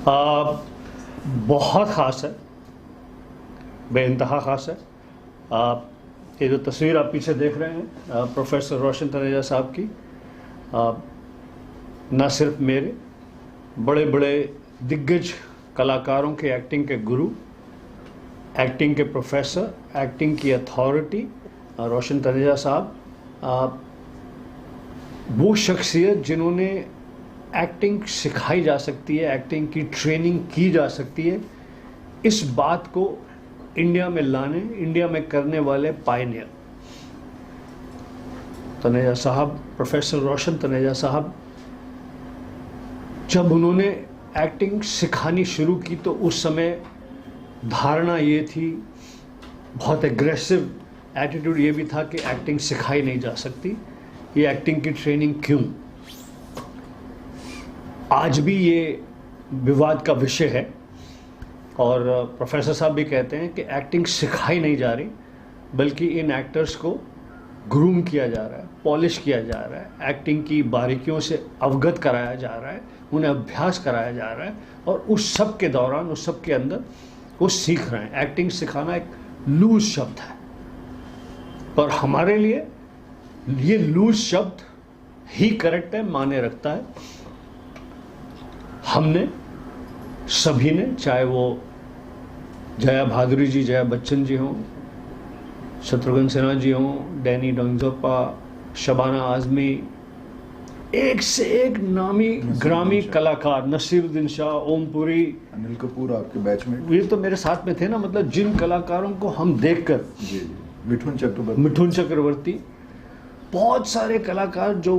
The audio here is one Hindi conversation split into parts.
बहुत ख़ास है, बेइंतहा ख़ास है। ये जो तस्वीर आप पीछे देख रहे हैं प्रोफेसर रोशन तनेजा साहब की, न सिर्फ मेरे बड़े बड़े दिग्गज कलाकारों के एक्टिंग के गुरु, एक्टिंग के प्रोफेसर, एक्टिंग की अथॉरिटी रोशन तनेजा साहब, वो शख्सियत जिन्होंने एक्टिंग सिखाई जा सकती है, एक्टिंग की ट्रेनिंग की जा सकती है, इस बात को इंडिया में लाने, इंडिया में करने वाले पायनियर तनेजा साहब, प्रोफेसर रोशन तनेजा साहब, जब उन्होंने एक्टिंग सिखानी शुरू की तो उस समय धारणा ये थी, बहुत एग्रेसिव एटीट्यूड ये भी था कि एक्टिंग सिखाई नहीं जा सकती, ये एक्टिंग की ट्रेनिंग क्यों। आज भी ये विवाद का विषय है और प्रोफेसर साहब भी कहते हैं कि एक्टिंग सिखाई नहीं जा रही, बल्कि इन एक्टर्स को ग्रूम किया जा रहा है, पॉलिश किया जा रहा है, एक्टिंग की बारीकियों से अवगत कराया जा रहा है, उन्हें अभ्यास कराया जा रहा है और उस सब के दौरान, उस सब के अंदर वो सीख रहे हैं। एक्टिंग सिखाना एक लूज शब्द है, पर हमारे लिए ये लूज शब्द ही करेक्ट है, माने रखता है। हमने सभी ने, चाहे वो जया भादुरी जी, जया बच्चन जी हों, शत्रुघ्न सिन्हा जी हों, डैनी डोंगजोपा, शबाना आजमी, एक से एक नामी ग्रामी कलाकार, नसीरुद्दीन शाह, ओमपुरी, अनिल कपूर आपके बैच में, ये तो मेरे साथ में थे ना। मतलब जिन कलाकारों को हम देखकर, मिठुन चक्रवर्ती, बहुत सारे कलाकार जो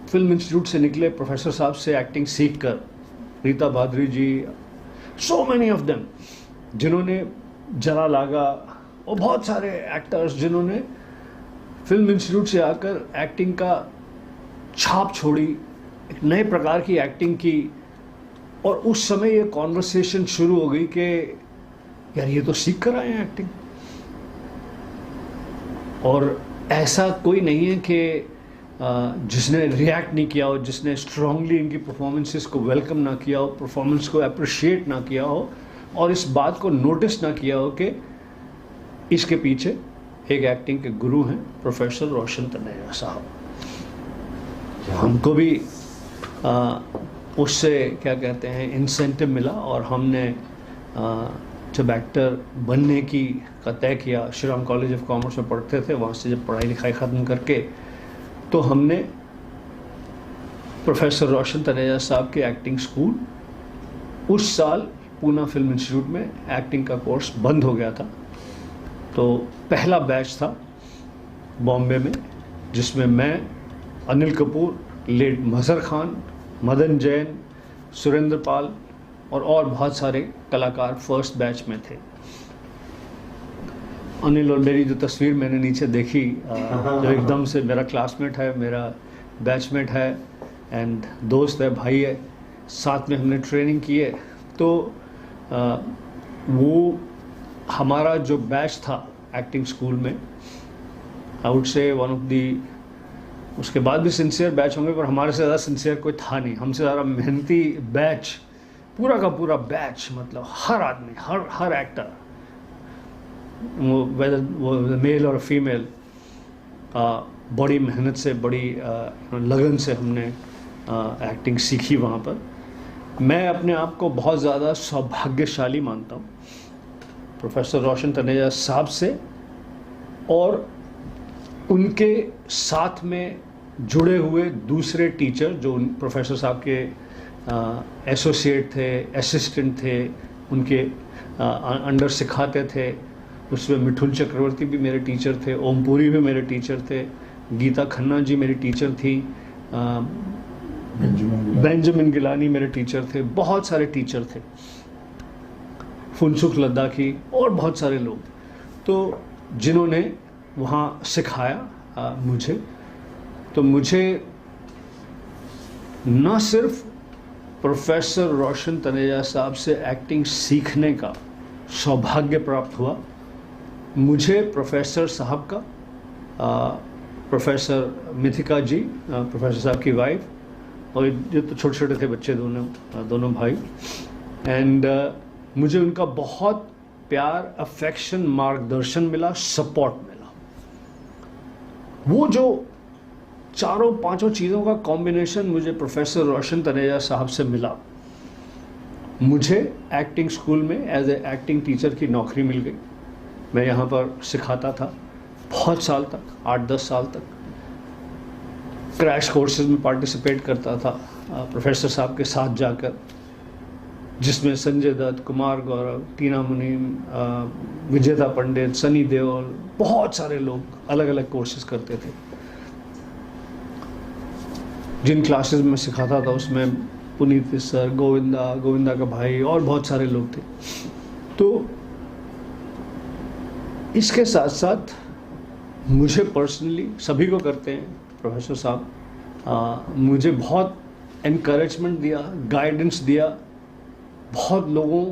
फिल्म इंस्टीट्यूट से निकले, प्रोफेसर साहब से एक्टिंग सीख कर, रीता भादुरी जी, सो मैनी ऑफ देम, जिन्होंने जरा लागा, और बहुत सारे एक्टर्स जिन्होंने फिल्म इंस्टीट्यूट से आकर एक्टिंग का छाप छोड़ी, एक नए प्रकार की एक्टिंग की। और उस समय ये कॉन्वर्सेशन शुरू हो गई कि यार ये तो सीख कर आए हैं एक्टिंग, और ऐसा कोई नहीं है कि जिसने रिएक्ट नहीं किया हो, जिसने स्ट्रांगली इनकी परफॉर्मेंसेस को वेलकम ना किया हो, परफॉर्मेंस को अप्रिशिएट ना किया हो, और इस बात को नोटिस ना किया हो कि इसके पीछे एक एक्टिंग के गुरु हैं प्रोफेसर रोशन तनेजा साहब। हमको भी उससे क्या कहते हैं इंसेंटिव मिला, और हमने जब एक्टर बनने का तय किया, Shri Ram college of commerce में पढ़ते थे, वहाँ से जब पढ़ाई लिखाई ख़त्म करके, तो हमने प्रोफेसर रोशन तनेजा साहब के एक्टिंग स्कूल, उस साल पूना फिल्म इंस्टीट्यूट में एक्टिंग का कोर्स बंद हो गया था, तो पहला बैच था बॉम्बे में, जिसमें मैं, अनिल कपूर, लेट मजहर खान, मदन जैन, सुरेंद्र पाल और बहुत सारे कलाकार फर्स्ट बैच में थे। अनिल और मेरी जो तस्वीर मैंने नीचे देखी, जो एकदम से मेरा क्लासमेट है, मेरा बैचमेट है, एंड दोस्त है, भाई है, साथ में हमने ट्रेनिंग की है। तो वो हमारा जो बैच था एक्टिंग स्कूल में, I would say one of the, उसके बाद भी सिंसियर बैच होंगे, पर हमारे से ज़्यादा सिंसियर कोई था नहीं, हमसे ज़्यादा मेहनती बैच, पूरा का पूरा बैच, मतलब हर आदमी, हर एक्टर, वो मेल और फीमेल, बड़ी मेहनत से, बड़ी लगन से हमने एक्टिंग सीखी वहाँ पर। मैं अपने आप को बहुत ज़्यादा सौभाग्यशाली मानता हूँ प्रोफेसर रोशन तनेजा साहब से, और उनके साथ में जुड़े हुए दूसरे टीचर जो प्रोफेसर साहब के एसोसिएट थे, असिस्टेंट थे, उनके अंडर सिखाते थे। उसमें मिठुन चक्रवर्ती भी मेरे टीचर थे, ओमपुरी भी मेरे टीचर थे, गीता खन्ना जी मेरी टीचर थी, बेंजामिन गिलानी मेरे टीचर थे, बहुत सारे टीचर थे, फुनसुख लद्दाखी और बहुत सारे लोग, तो जिन्होंने वहाँ सिखाया मुझे। तो मुझे न सिर्फ प्रोफेसर रोशन तनेजा साहब से एक्टिंग सीखने का सौभाग्य प्राप्त हुआ, मुझे प्रोफेसर साहब का, प्रोफेसर मिथिका जी, प्रोफेसर साहब की वाइफ, और ये तो छोटे छोटे थे बच्चे, दोनों भाई, एंड मुझे उनका बहुत प्यार, अफेक्शन, मार्गदर्शन मिला, सपोर्ट मिला। वो जो चारों पांचों चीज़ों का कॉम्बिनेशन मुझे प्रोफेसर रोशन तनेजा साहब से मिला। मुझे एक्टिंग स्कूल में एज ए एक्टिंग टीचर की नौकरी मिल गई। मैं यहाँ पर सिखाता था बहुत साल तक, 8-10 साल तक। क्रैश कोर्सेज में पार्टिसिपेट करता था प्रोफेसर साहब के साथ जाकर, जिसमें संजय दत्त, कुमार गौरव, टीना मुनीम, विजेता पंडित, सनी देओल, बहुत सारे लोग अलग अलग कोर्सेज करते थे। जिन क्लासेस में सिखाता था उसमें पुनीत सर, गोविंदा का भाई और बहुत सारे लोग थे। तो इसके साथ साथ मुझे पर्सनली, सभी को करते हैं प्रोफेसर साहब, मुझे बहुत एनकरेजमेंट दिया, गाइडेंस दिया। बहुत लोगों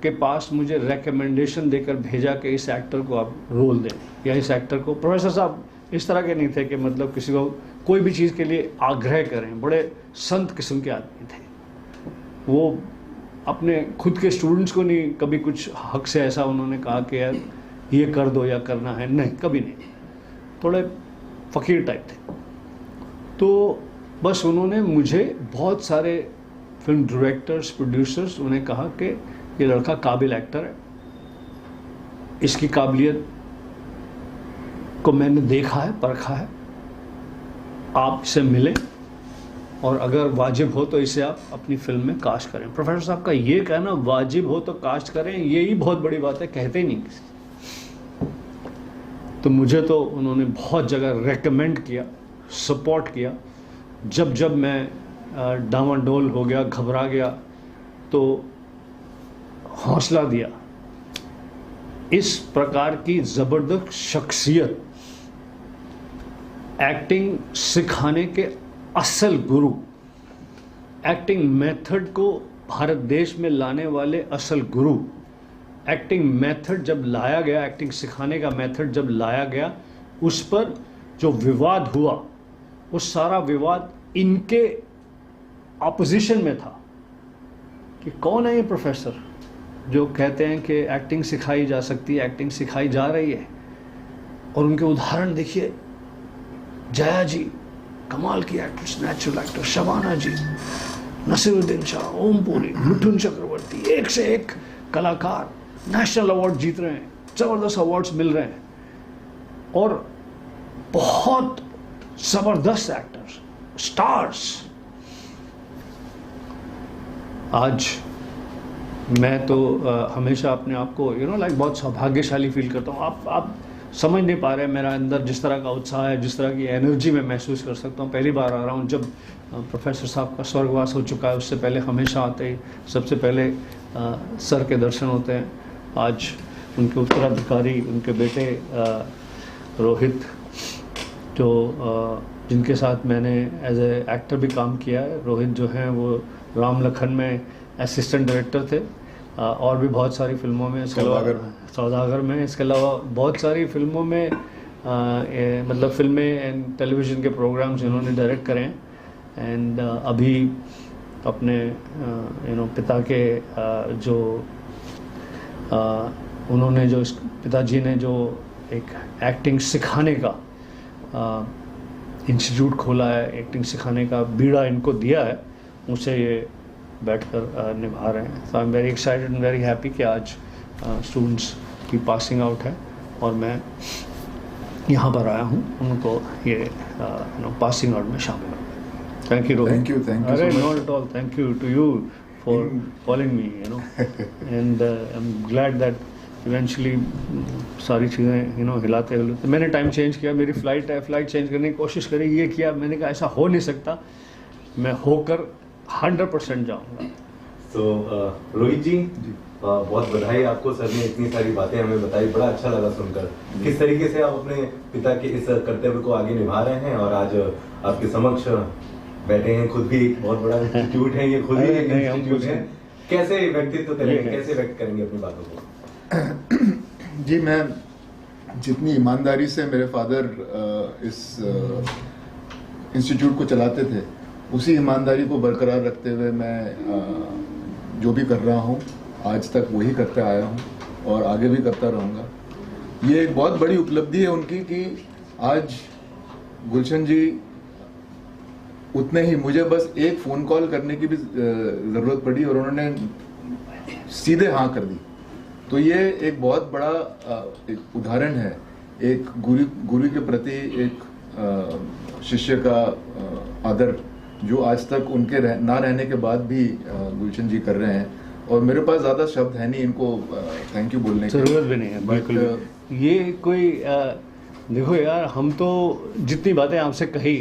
के पास मुझे रेकमेंडेशन देकर भेजा कि इस एक्टर को आप रोल दें, या इस एक्टर को। प्रोफेसर साहब इस तरह के नहीं थे कि मतलब किसी को कोई भी चीज़ के लिए आग्रह करें, बड़े संत किस्म के आदमी थे। वो अपने खुद के स्टूडेंट्स को नहीं कभी कुछ हक से ऐसा उन्होंने कहा कि यार ये कर दो या करना है, नहीं, कभी नहीं। थोड़े फ़कीर टाइप थे। तो बस उन्होंने मुझे, बहुत सारे फिल्म डायरेक्टर्स, प्रोड्यूसर्स, उन्हें कहा कि ये लड़का काबिल एक्टर है, इसकी काबिलियत को मैंने देखा है, परखा है, आप इसे मिलें और अगर वाजिब हो तो इसे आप अपनी फिल्म में कास्ट करें। प्रोफेसर साहब का ये कहना, वाजिब हो तो कास्ट करें, यही बहुत बड़ी बात है, कहते ही नहीं किसी। तो मुझे तो उन्होंने बहुत जगह रेकमेंड किया, सपोर्ट किया। जब जब मैं डामाडोल हो गया, घबरा गया, तो हौसला दिया। इस प्रकार की ज़बरदस्त शख्सियत, एक्टिंग सिखाने के असल गुरु, एक्टिंग मेथड को भारत देश में लाने वाले असल गुरु, एक्टिंग मेथड जब लाया गया, एक्टिंग सिखाने का मेथड जब लाया गया, उस पर जो विवाद हुआ, वो सारा विवाद इनके ऑपोजिशन में था कि कौन है ये प्रोफेसर जो कहते हैं कि एक्टिंग सिखाई जा सकती है, एक्टिंग सिखाई जा रही है। और उनके उदाहरण देखिए, जया जी कमाल की एक्ट्रेस, नेचुरल एक्टर, शबाना जी, नसीरुद्दीन शाह, ओम पुरी, मिठुन चक्रवर्ती, एक से एक कलाकार नेशनल अवार्ड जीत रहे हैं, ज़बरदस्त अवार्ड्स मिल रहे हैं, और बहुत ज़बरदस्त एक्टर्स, स्टार्स। आज मैं तो हमेशा अपने आप को लाइक बहुत सौभाग्यशाली फील करता हूँ। आप समझ नहीं पा रहे मेरा अंदर जिस तरह का उत्साह है, जिस तरह की एनर्जी मैं महसूस कर सकता हूँ। पहली बार आ रहा हूँ, जब प्रोफेसर साहब का स्वर्गवास हो चुका है, उससे पहले हमेशा आते ही सबसे पहले सर के दर्शन होते हैं। आज उनके उत्तराधिकारी, उनके बेटे रोहित, जो जिनके साथ मैंने एज ए एक्टर भी काम किया है, रोहित जो हैं वो राम लखन में असिस्टेंट डायरेक्टर थे, और भी बहुत सारी फिल्मों में, सौदागर में, इसके अलावा बहुत सारी फिल्मों में, मतलब फिल्में एंड टेलीविज़न के प्रोग्राम्स इन्होंने डायरेक्ट करे हैं। एंड अभी अपने पिता के जो उन्होंने जो पिताजी ने जो एक एक्टिंग सिखाने का इंस्टीट्यूट खोला है, एक्टिंग सिखाने का बीड़ा इनको दिया है, उसे ये बैठकर निभा रहे हैं। So I am very excited and very happy कि आज स्टूडेंट्स की पासिंग आउट है और मैं यहाँ पर आया हूँ उनको ये पासिंग आउट में शामिल हो। Thank you Rohit. Thank you अरे not at all, thank you to you for calling me, and I am glad that eventually सारी चीज़ें हिलाते हिलाते मैंने टाइम चेंज किया, मेरी फ़्लाइट है, फ़्लाइट चेंज करने की कोशिश करी, ये किया, मैंने कहा ऐसा हो नहीं सकता, मैं होकर 100% जाऊँगा। तो रोहित जी, बहुत बधाई आपको, सर ने इतनी सारी बातें हमें बताई, बड़ा अच्छा लगा सुनकर। किस तरीके से आप अपने पिता के इस कर्तव्य को आगे निभा रहे हैं और आज आपके समक्ष बैठे हैं। खुद भी बहुत बड़ा इंस्टीट्यूट है ये, खुद ही एक इंस्टीट्यूट है। कैसे व्यक्तित्व करेंगे, कैसे व्यक्त करेंगे अपनी बातों को? जी, मैं जितनी ईमानदारी से मेरे फादर इस इंस्टीट्यूट को चलाते थे, उसी ईमानदारी को बरकरार रखते हुए मैं जो भी कर रहा हूँ आज तक वही करते आया हूँ और आगे भी करता रहूँगा। ये एक बहुत बड़ी उपलब्धि है उनकी कि आज गुलशन जी उतने ही, मुझे बस एक फ़ोन कॉल करने की भी ज़रूरत पड़ी और उन्होंने सीधे हाँ कर दी। तो ये एक बहुत बड़ा एक उदाहरण है एक गुरु के प्रति एक शिष्य का आदर, जो आज तक उनके ना रहने के बाद भी गुलशन जी कर रहे हैं। और मेरे पास ज़्यादा शब्द है नहीं इनको थैंक यू बोलने की, ज़रूरत भी नहीं है बिल्कुल भी। ये कोई देखो यार, हम तो जितनी बातें आपसे कही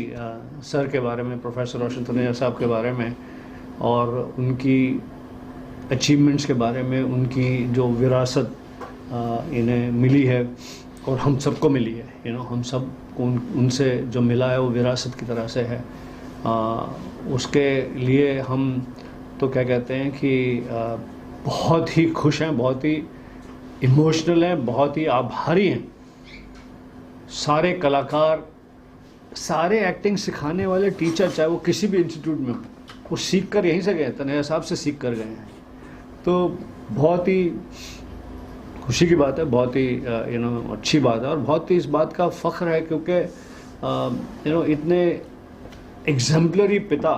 सर के बारे में, प्रोफेसर रोशन तनेजा साहब के बारे में और उनकी अचीवमेंट्स के बारे में, उनकी जो विरासत इन्हें मिली है और हम सबको मिली है, हम सब को उनसे जो मिला है वो विरासत की तरह से है। उसके लिए हम तो क्या कहते हैं कि बहुत ही खुश हैं, बहुत ही इमोशनल हैं, बहुत ही आभारी हैं। सारे कलाकार, सारे एक्टिंग सिखाने वाले टीचर, चाहे वो किसी भी इंस्टीट्यूट में हो, वो सीख कर यहीं से गए, तनेजा साहब से सीख कर गए हैं। तो बहुत ही खुशी की बात है, बहुत ही अच्छी बात है और बहुत ही इस बात का फ़ख्र है क्योंकि इतने एग्जाम्पलरी पिता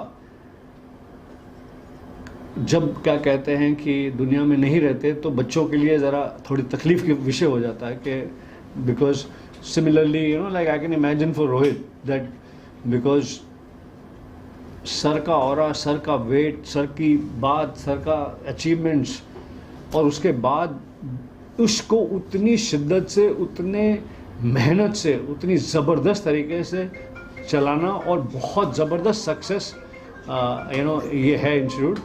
जब क्या कहते हैं कि दुनिया में नहीं रहते तो बच्चों के लिए ज़रा थोड़ी तकलीफ़ की विषय हो जाता है कि because similarly like I can imagine for Rohit that because sir का ऑरा, सर का वेट, सर की बात, सर का अचीवमेंट्स और उसके बाद उसको उतनी शिद्दत से, उतने मेहनत से, उतनी ज़बरदस्त तरीके से चलाना और बहुत ज़बरदस्त सक्सेस ये है इंस्टीट्यूट।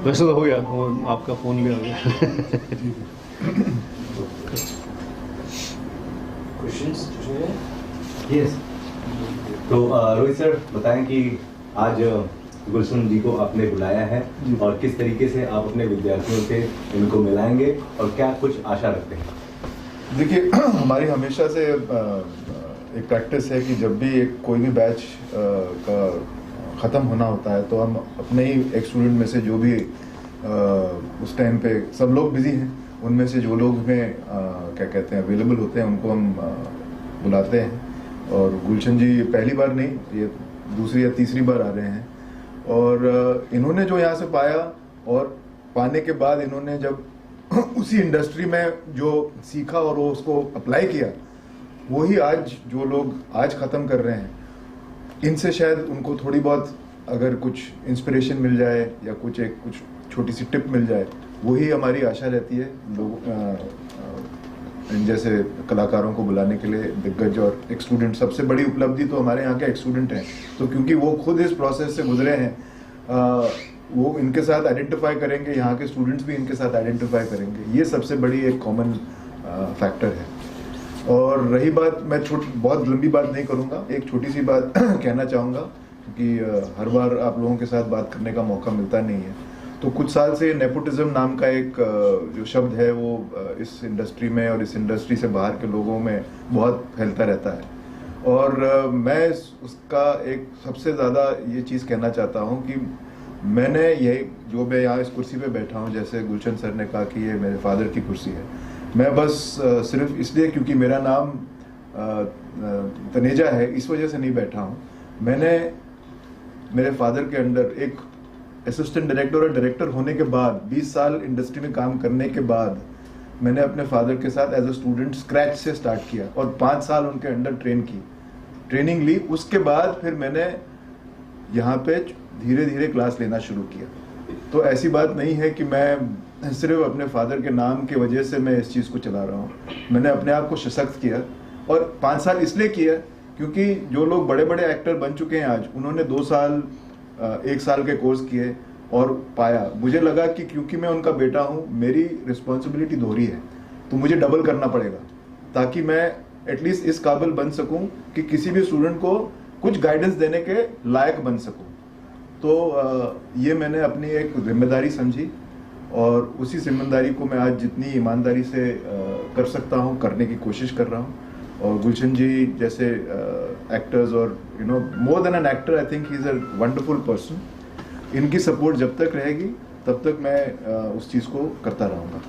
वैसे तो हो गया, वो आपका फ़ोन भी आ गया। यस, तो रोहित सर बताएं कि आज गुलशन जी को आपने बुलाया है और किस तरीके से आप अपने विद्यार्थियों से इनको मिलाएंगे और क्या कुछ आशा रखते हैं? देखिए, हमारी हमेशा से एक प्रैक्टिस है कि जब भी कोई भी बैच का ख़त्म होना होता है तो हम अपने ही एक स्टूडेंट में से जो भी उस टाइम पे सब लोग बिजी हैं, उनमें से जो लोग में क्या कहते हैं अवेलेबल होते हैं उनको हम बुलाते हैं। और गुलशन जी पहली बार नहीं, ये दूसरी या तीसरी बार आ रहे हैं और इन्होंने जो यहाँ से पाया और पाने के बाद इन्होंने जब उसी इंडस्ट्री में जो सीखा और वो उसको अप्लाई किया, वही आज जो लोग आज ख़त्म कर रहे हैं, इनसे शायद उनको थोड़ी बहुत अगर कुछ इंस्पिरेशन मिल जाए या कुछ छोटी सी टिप मिल जाए, वही हमारी आशा रहती है लोग इन जैसे कलाकारों को बुलाने के लिए। दिग्गज और एक स्टूडेंट, सबसे बड़ी उपलब्धि तो हमारे यहाँ के एक स्टूडेंट हैं, तो क्योंकि वो खुद इस प्रोसेस से गुजरे हैं, वो इनके साथ आइडेंटिफाई करेंगे, यहाँ के स्टूडेंट्स भी इनके साथ आइडेंटिफाई करेंगे। ये सबसे बड़ी एक कॉमन फैक्टर है। और रही बात, मैं बहुत लंबी बात नहीं करूँगा, एक छोटी सी बात कहना चाहूँगा क्योंकि हर बार आप लोगों के साथ बात करने का मौका मिलता नहीं है। तो कुछ साल से नेपोटिज्म नाम का एक जो शब्द है वो इस इंडस्ट्री में और इस इंडस्ट्री से बाहर के लोगों में बहुत फैलता रहता है और मैं उसका एक सबसे ज़्यादा ये चीज़ कहना चाहता हूँ कि मैंने यही जो मैं यहाँ इस कुर्सी पे बैठा हूँ, जैसे गुलशन सर ने कहा कि ये मेरे फादर की कुर्सी है, मैं बस सिर्फ इसलिए क्योंकि मेरा नाम तनेजा है इस वजह से नहीं बैठा हूँ। मैंने मेरे फादर के अंडर एक असिस्टेंट डायरेक्टर और डायरेक्टर होने के बाद 20 साल इंडस्ट्री में काम करने के बाद मैंने अपने फादर के साथ एज अ स्टूडेंट स्क्रैच से स्टार्ट किया और 5 साल उनके अंडर ट्रेनिंग ली। उसके बाद फिर मैंने यहाँ पे धीरे धीरे क्लास लेना शुरू किया। तो ऐसी बात नहीं है कि मैं सिर्फ अपने फादर के नाम की वजह से मैं इस चीज़ को चला रहा हूँ। मैंने अपने आप को सशक्त किया और 5 साल इसलिए किया क्योंकि जो लोग बड़े बड़े एक्टर बन चुके हैं आज, उन्होंने 2 साल 1 साल के कोर्स किए और पाया। मुझे लगा कि क्योंकि मैं उनका बेटा हूँ, मेरी रिस्पॉन्सिबिलिटी दोहरी है, तो मुझे डबल करना पड़ेगा ताकि मैं एटलीस्ट इस काबिल बन सकूं कि किसी भी स्टूडेंट को कुछ गाइडेंस देने के लायक बन सकूं। तो ये मैंने अपनी एक जिम्मेदारी समझी और उसी जिम्मेदारी को मैं आज जितनी ईमानदारी से कर सकता हूँ करने की कोशिश कर रहा हूँ। और गुलशन जी जैसे एक्टर्स और you know more than an actor I think he is a wonderful person. इनकी सपोर्ट जब तक रहेगी तब तक मैं उस चीज़ को करता रहूँगा.